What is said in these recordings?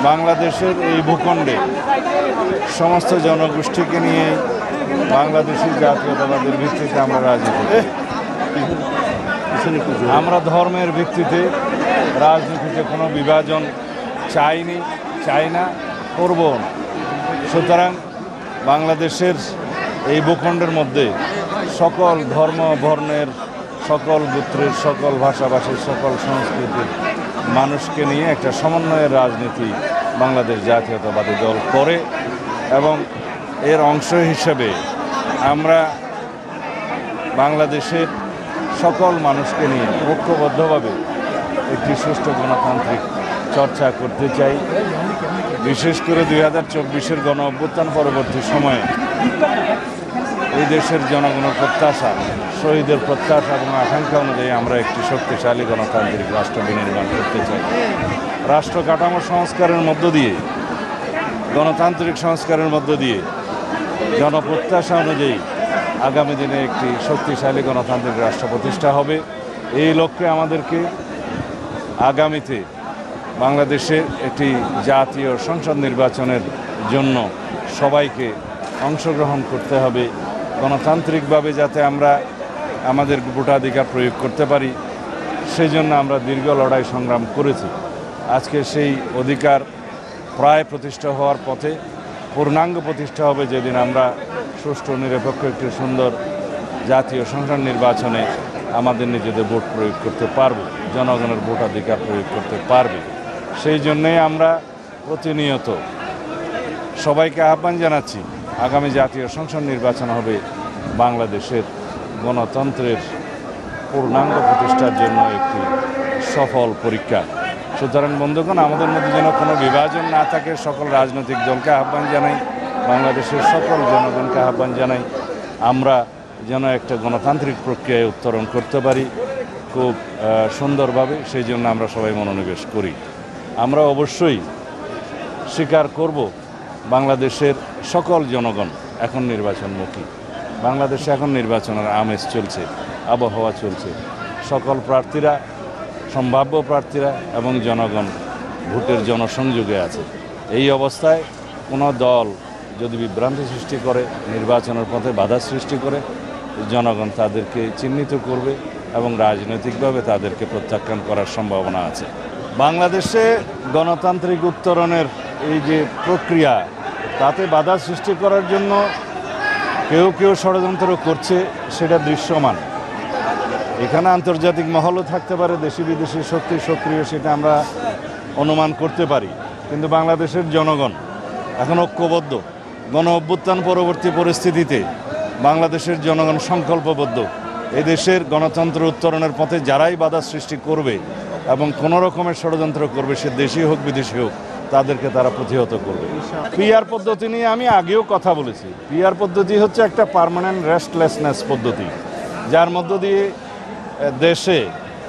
বাংলাদেশের এই ভূখণ্ডে সমস্ত জনগোষ্ঠীকে নিয়ে বাংলাদেশি জাতীয়তাবাদের ভিত্তিতে আমরা রাজনীতি করি। আমরা ধর্মের ভিত্তিতে রাজনীতিতে কোনো বিভাজন চাইনি, চাই না, করব না। সুতরাং বাংলাদেশের এই ভূখণ্ডের মধ্যে সকল ধর্ম বর্ণের, সকল গোত্রের, সকল ভাষাভাষীর, সকল সংস্কৃতির মানুষকে নিয়ে একটা সমন্বয়ের রাজনীতি বাংলাদেশ জাতীয়তাবাদী দল করে এবং এর অংশ হিসেবে আমরা বাংলাদেশের সকল মানুষকে নিয়ে ঐক্যবদ্ধভাবে একটি সুষ্ঠু গণতান্ত্রিক চর্চা করতে চাই। বিশেষ করে 2024-এর গণ অভ্যুত্থান পরবর্তী সময়ে এই দেশের জনগণের প্রত্যাশা, শহীদের প্রত্যাশা এবং আকাঙ্ক্ষা অনুযায়ী আমরা একটি শক্তিশালী গণতান্ত্রিক রাষ্ট্র বিনির্মাণ করতে চাই। রাষ্ট্র কাঠামো সংস্কারের মধ্য দিয়ে, গণতান্ত্রিক সংস্কারের মধ্য দিয়ে জনপ্রত্যাশা অনুযায়ী আগামী দিনে একটি শক্তিশালী গণতান্ত্রিক রাষ্ট্র প্রতিষ্ঠা হবে। এই লক্ষ্যে আমাদেরকে আগামীতে বাংলাদেশের একটি জাতীয় সংসদ নির্বাচনের জন্য সবাইকে অংশগ্রহণ করতে হবে। গণতান্ত্রিকভাবে যাতে আমরা আমাদের ভোটাধিকার প্রয়োগ করতে পারি, সেই জন্য আমরা দীর্ঘ লড়াই সংগ্রাম করেছি। আজকে সেই অধিকার প্রায় প্রতিষ্ঠা হওয়ার পথে, পূর্ণাঙ্গ প্রতিষ্ঠা হবে যেদিন আমরা সুষ্ঠু নিরপেক্ষ একটি সুন্দর জাতীয় সংসদ নির্বাচনে আমাদের নিজেদের ভোট প্রয়োগ করতে পারব, জনগণের ভোটাধিকার প্রয়োগ করতে পারবে। সেই জন্যেই আমরা প্রতিনিয়ত সবাইকে আহ্বান জানাচ্ছি, আগামী জাতীয় সংসদ নির্বাচন হবে বাংলাদেশের গণতন্ত্রের পূর্ণাঙ্গ প্রতিষ্ঠার জন্য একটি সফল পরীক্ষা। সুতরাং বন্ধুগণ, আমাদের মধ্যে যেন কোনো বিভাজন না থাকে, সকল রাজনৈতিক দলকে আহ্বান জানাই, বাংলাদেশের সকল জনগণকে আহ্বান জানাই, আমরা যেন একটা গণতান্ত্রিক প্রক্রিয়ায় উত্তরণ করতে পারি খুব সুন্দরভাবে। সেই জন্য আমরা সবাই মনোনিবেশ করি। আমরা অবশ্যই স্বীকার করব, বাংলাদেশের সকল জনগণ এখন নির্বাচনমুখী। বাংলাদেশে এখন নির্বাচনের আমেজ চলছে, আবহাওয়া চলছে। সকল প্রার্থীরা, সম্ভাব্য প্রার্থীরা এবং জনগণ ভোটের জনসংযোগে আছে। এই অবস্থায় কোনো দল যদি বিভ্রান্তি সৃষ্টি করে, নির্বাচনের পথে বাধা সৃষ্টি করে, জনগণ তাদেরকে চিহ্নিত করবে এবং রাজনৈতিকভাবে তাদেরকে প্রত্যাখ্যান করার সম্ভাবনা আছে। বাংলাদেশে গণতান্ত্রিক উত্তরণের এই যে প্রক্রিয়া, তাতে বাধা সৃষ্টি করার জন্য কেউ কেউ ষড়যন্ত্র করছে, সেটা দৃশ্যমান। এখানে আন্তর্জাতিক মহলও থাকতে পারে, দেশি বিদেশি শক্তি সক্রিয়, সেটা আমরা অনুমান করতে পারি। কিন্তু বাংলাদেশের জনগণ এখন ঐক্যবদ্ধ। গণ অভ্যুত্থান পরবর্তী পরিস্থিতিতে বাংলাদেশের জনগণ সংকল্পবদ্ধ। এই দেশের গণতন্ত্র উত্তরণের পথে যারাই বাধা সৃষ্টি করবে এবং কোনো রকমের ষড়যন্ত্র করবে, সে দেশি হোক বিদেশি হোক, তাদেরকে তারা প্রতিহত করবে। পিআর পদ্ধতি নিয়ে আমি আগেও কথা বলেছি। পিআর পদ্ধতি হচ্ছে একটা পার্মানেন্ট রেস্টলেসনেস পদ্ধতি, যার মধ্য দিয়ে দেশে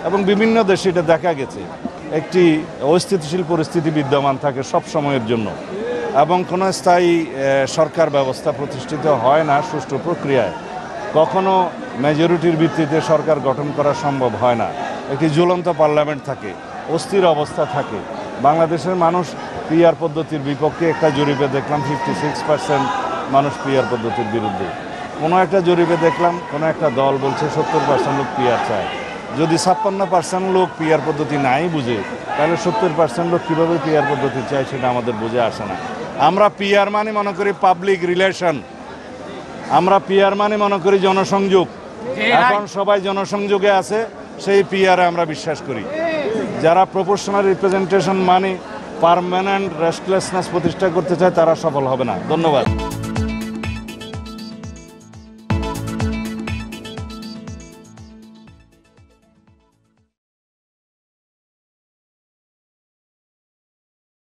এবং বিভিন্ন দেশে এটা দেখা গেছে একটি অস্থিতিশীল পরিস্থিতি বিদ্যমান থাকে সব সময়ের জন্য এবং কোনো স্থায়ী সরকার ব্যবস্থা প্রতিষ্ঠিত হয় না সুষ্ঠু প্রক্রিয়ায়। কখনো মেজরিটির ভিত্তিতে সরকার গঠন করা সম্ভব হয় না। একটি ঝুলন্ত পার্লামেন্ট থাকে, অস্থির অবস্থা থাকে। বাংলাদেশের মানুষ পিআর পদ্ধতির বিপক্ষে। একটা জরিপে দেখলাম 56% মানুষ পিআর পদ্ধতির বিরুদ্ধে। কোনো একটা জরিপে দেখলাম কোনো একটা দল বলছে 70% লোক পিআর চায়। যদি 56% লোক পিআর পদ্ধতি নাই বুঝে, তাহলে 70% লোক কীভাবে পিআর পদ্ধতি চায় সেটা আমাদের বুঝে আসে না। আমরা পিআর মানে মনে করি পাবলিক রিলেশন, আমরা পিআর মানে মনে করি জনসংযোগ। এখন সবাই জনসংযোগে আছে, সেই পিআরে আমরা বিশ্বাস করি। যারা প্রপোর্শনাল রিপ্রেজেন্টেশন মানে পার্মানেন্ট রেস্টলেসনেস প্রতিষ্ঠা করতে চায়, তারা সফল হবে না। ধন্যবাদ।